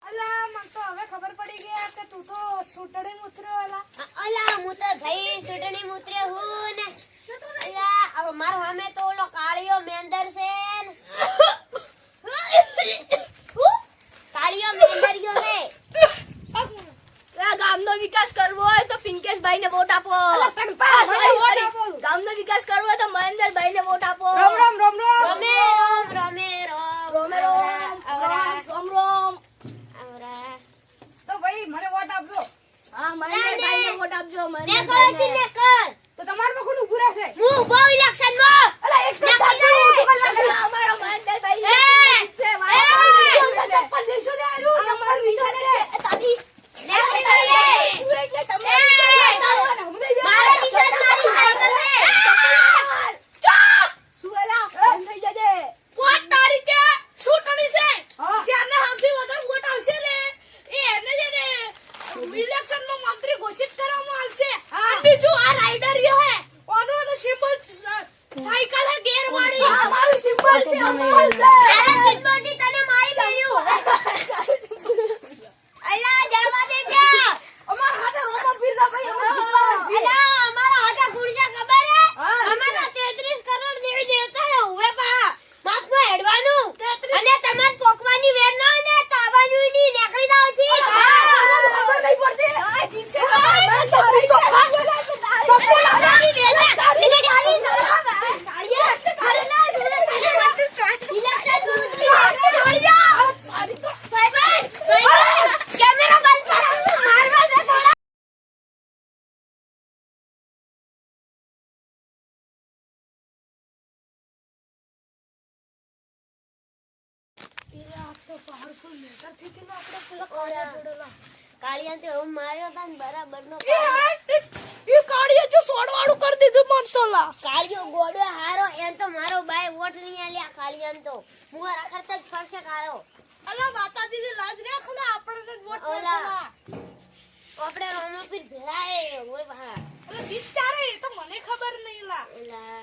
અલા મને તો હવે ખબર પડી ગઈ કે તું તો સુટડી મુતર્યો અલા. અલા હું તો ભાઈ સુટણી મુતરે હું ને અલા હવે માર સામે તો ઓલો કાળિયો મેંદર છે ને કાળિયો મેંદર ગયો હે. ગામનો વિકાસ કરવો હોય તો પિંકેશભાઈને વોટ આપો. ગામનો વિકાસ કરવો હોય તો મહેન્દ્રભાઈને વોટ આપો. રોમ રોમ રોમ રોમ. રમે રોમ રમે રોમ રોમે રોમ. રોમ રોમ. આવરા તો ભાઈ મને વોટ આપજો. હા મહેન્દ્રભાઈને વોટ આપજો. ને મહેન્દ્રભાઈને. ને કર તો તમારમાં કોણ ઊભું રહેશે? હું બહુ ઇલેક્શન માં અલા એક ને મિનિટ કર. અલા, અમારો મહેન્દ્રભાઈ એ! છે. એ! ચપ્પલ દેશો દે આરું. અમારો વિચાર છે. તારી ને કર. શું એટલે તમે મારા નિશાન મારી સાયકલ હે. શું એલા બંધ થઈ જજે. 5 તારીખે સુટણી છે. હા. જેને સૌથી વધારે વોટ આવશે ને એને જે ને ઇલેક્શનમાં મંત્રી ઘોષિત કરવામાં આવશે. અને બીજું આ રાઇડર રહ્યો હે ઓનો સિમ્બલ સાયકલ હે ગેરવાળી. આ મારું સિમ્બલ છે. અમોલ છે. તારા ચિંબોથી તને મારી દેયું. અલા જવા દે જા. અમાર હાથે રોમા પીરદા ભાઈ અમે જીતવાના છીએ. અલા અમારા હાથે ખુરશા ખબર હે હા, અમારા 33 કરોડ દેવી દેવતા હે ઉવે પા માથમાં હેડવાનું અને તમાર પોકવાની વેર ના હોય ને તો આવવાનું ની નીકળી જાવ છી. ખબર નહીં પડતી. આ જીતશે તો મેં તારી તો તારી વેર ના તારી તારી કેમેરા બંધ કર મારવા દે થોડા. કાળિયા તો હું માર્યો તા ને બરાબર નો એ કાળીએ જો સોડવાળું કરી દીધું મન તો લા. કાળિયો ગોડો હારો એમ તો મારો ભાઈ વોટ નહીં આલ્યા કાળિયાને તો મુવા રખડતા જ ફરશે કાળો. અલા માતાજીની લાજ રાખ ને આપણને જ વોટ ઓલા. મળશે. આપણે રોમાપીર ભેળાય ઓય બા અલા બિચારે એ તો મને ખબર નહીં લા. એલા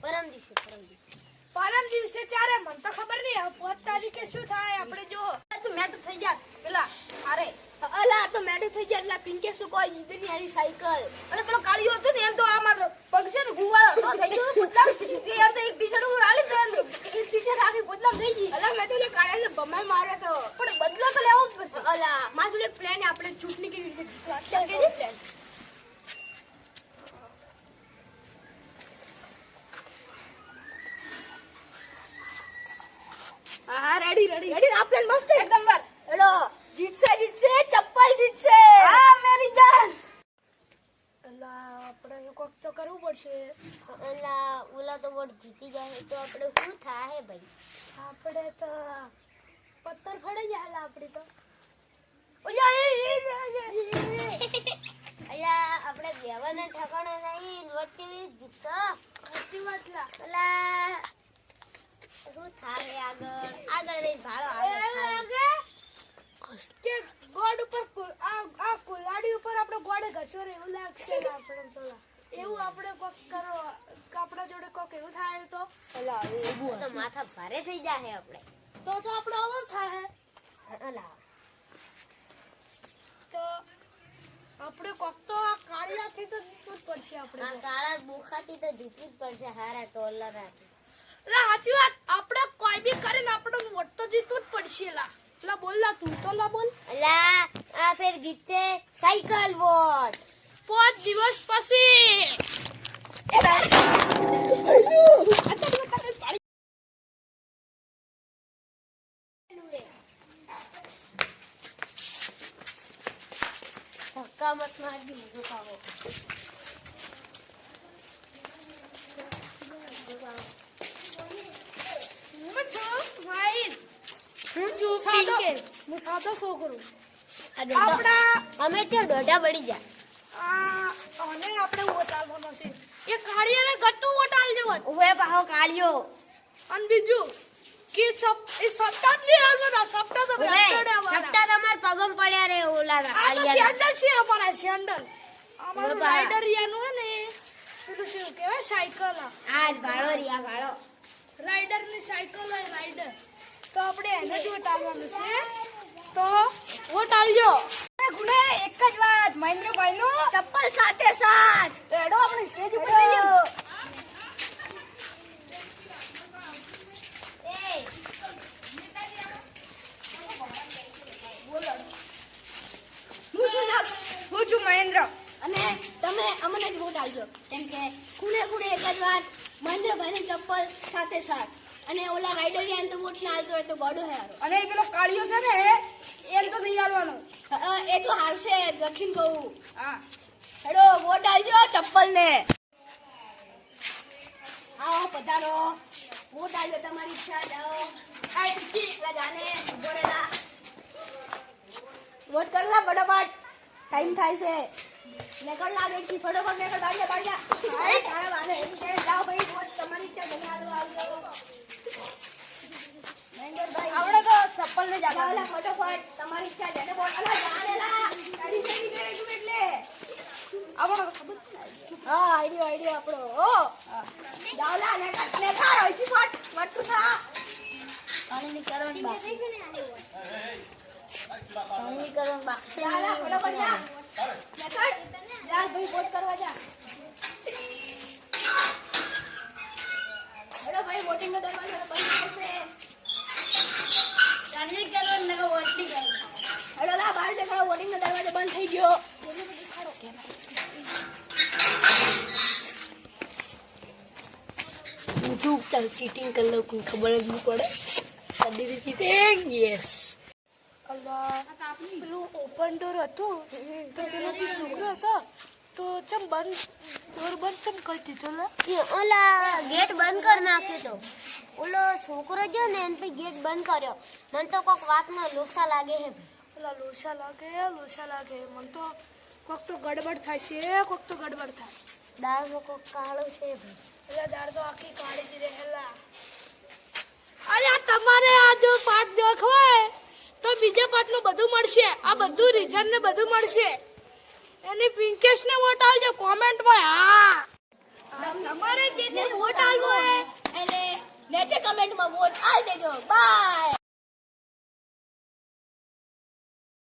પરમ દિવસે પરમ દિવસે ચારે મન તો ખબર નહીં હવે 5 તારીખે શું થાય આપણે જો તું મેં તો થઈ જાત પેલા અરે અલા તો મેડે થઈ જાય એટલે પિંકેશ તો કોઈ જીતની હારી સાયકલ. અને પેલો કાળિયો હતો ને એમ તો આ મારો પગ છે ને ગુવાળો તો થઈ ગયો પોતલા કે યાર તો એક ટી-શર્ટ ઉપર આલી દે એક ટી-શર્ટ આખી પોતલા થઈ ગઈ. અલા મેં તો લે કાળાને બમાઈ માર્યો તો. પણ બદલો તો લેવો જ પડશે. અલા માં તો લે પ્લાન આપણે ચૂંટણી કેવી રીતે જીતવા કે પ્લાન. હા રેડી રેડી રેડી આ પ્લાન મસ્ત એક નંબર. હેલો જીતશે જીતશે ચપ્પલ જીતશે. હા મેરી જાન. અલા આપણે કોક તો કરવું પડશે. એલા ઓલા તો વોટ જીતી જાય તો આપણે શું થાય ભાઈ. આપણે તો પત્તર ફળી જાય આપડી તો. અલા આપણે બેવાના ઠકાણા નહીં વોટ કેવી જીતતો સાચી વાત લા. અલા શું થાય આગળ રહી ભાળો આગળ કે ગોડ ઉપર આ કુલાડી ઉપર આપણે ગોડે ઘસો રે એવું લાગશે ને આપણે તો લા. એવું આપણે કોક કરો આપણા જોડે કોક એવું થાય તો અલા એવું તો માથા ભારે થઈ જાય આપણે. તો આપણે અવર થાય અલા તો આપણે કોક તો આ કાળિયાથી તો જીતવું જ પડશે આપણે આ કાળા બોખાથી તો જીતવું જ પડશે હારા ટોલર રાખી. લા સાચી વાત આપણે કોઈ બી કરીને આપણે વોટ તો જીતવું જ પડશે લા. લા બોલ લા તું તો લા બોલ. અલા આ ફેર જીતશે સાયકલ વોટ 5 દિવસ પછી ધક્કા મત મારજી મુજો ખાવો. હું સાદો છોકરો. આપડા અમે ત્યાં દોઢા બળી જાય અને આપણે વોટ આલવાનો છે. એ કાળિયાને ગટ્ટુ વોટ આલ દેવો. ઉભે પાહો કાળિયો અને બીજું કે એ સપ્તાહ જ નહીં આલવાના. સપ્તાહ તો ઉભે ભેંસોડે આવવાના. સપ્તાહ તમાર પગમ પડ્યા રે ઓલા આ તો કાળિયા સેન્ડલ છે અમારા સેન્ડલ. અમારું બાબા. રાઇડર યાનું હે ને પેલું શું કહેવાય સાયકલ. આજ ભાળો રિયા ભાળો રાઇડર ની સાયકલ હોય રાઇડર. તો આપણે એને જ વોટ આલવાનું છે. તો વોટ આલજો. ગુને એક જ વાત, મહેન્દ્રભાઈ નું ચપ્પલ સાથે સાથ. તો હેડો આપણે સ્ટેજ ઉપર જઈએ. હું છું નક્ષ. હું છું મહેન્દ્ર. અને તમે અમને જ વોટ આલજો. કેમ કે ખૂણે ખૂણે એક જ વાત, મહેન્દ્રભાઈ ની ચપ્પલ સાથે સાથ. અને ઓલા રાઈડરિયાને તો વોટ ના આલતો હોય તો ગોડો હે હારો. અને પેલો કાળિયો છે ને એને તો નહીં આલવાનો. એ તો હારશે જખીન કહું. હા હેડો વોટ આલજો ચપ્પલ ને. આવો પધારો, વોટ આલજો તમારી ઈચ્છા. જાઓ આ ટીકી જાને બોરેલા વોટ કરલા ફટાફટ, ટાઈમ થાય છે. નીકળ લા બેટી ફટાફટ નીકળ. બાળ્યા બાળ્યા તારા વાને જાઓ ભાઈ, વોટ તમારી ઈચ્છા તમે આલજો. મહેન્દ્રભાઈ આવડે તો ચપ્પલ ને જાગા ફટાફટ તમારી ઈચ્છા. જેને વોટ અલા જાનેલા ગાડી ચડી ગઈ તું એટલે આપણો ખબર. હા આઈડિયો આપણો. ઓ જાવલા ને કટને ખાય ઓછી ફટ વટુ થા. પાણીની કરવન બા પાણીની કરવન બા જાલા ફટાફટ જા નીકળ. ચાલ ભાઈ વોટ કરવા જા. હેડો ભાઈ વોટિંગ નો દરવાજો બંધ થશે. પાણીની કરવન નકો વોટ ની કરવન. હેડો લા બહાર દેખાડો, વોટિંગ નો દરવાજો બંધ થઈ ગયો. જો ચાલ ચીટિંગ કરી લો, કોઈ ખબર જ નહીં પડે. કરી દીધી ચીટિંગ. યસ. પેલું ઓપન ડોર હતું તો પેલો જે છોકરો હતો તો ચમ બંધ ડોર બંધ ચમ કરી દીધો લે. ઓલા ગેટ બંધ કરી નાખ્યો તો ઓલો છોકરો જો ને એને પછી ગેટ બંધ કર્યો. મને તો કોક વાતમાં લોસા લાગે હે. પેલા લોસા લાગે મને તો કોક તો ગડબડ થાય છે, કોક તો ગડબડ થાય. દાળમાં કોક કાળો છે ભાઈ. એટલે દાળ તો આખી કાઢી દીધી હેલા. અરે તમારે આ જો પાઠ દેખવાય તો બીજા પાઠનું બધું મળશે. આ બધું રીઝન ને બધું મળશે. એની પિંકેશ ને વોટ આલજો કોમેન્ટમાં. હા તમારે જેને વોટ આલવો હે એને નીચે કમેન્ટમાં વોટ આલ દેજો. બાય.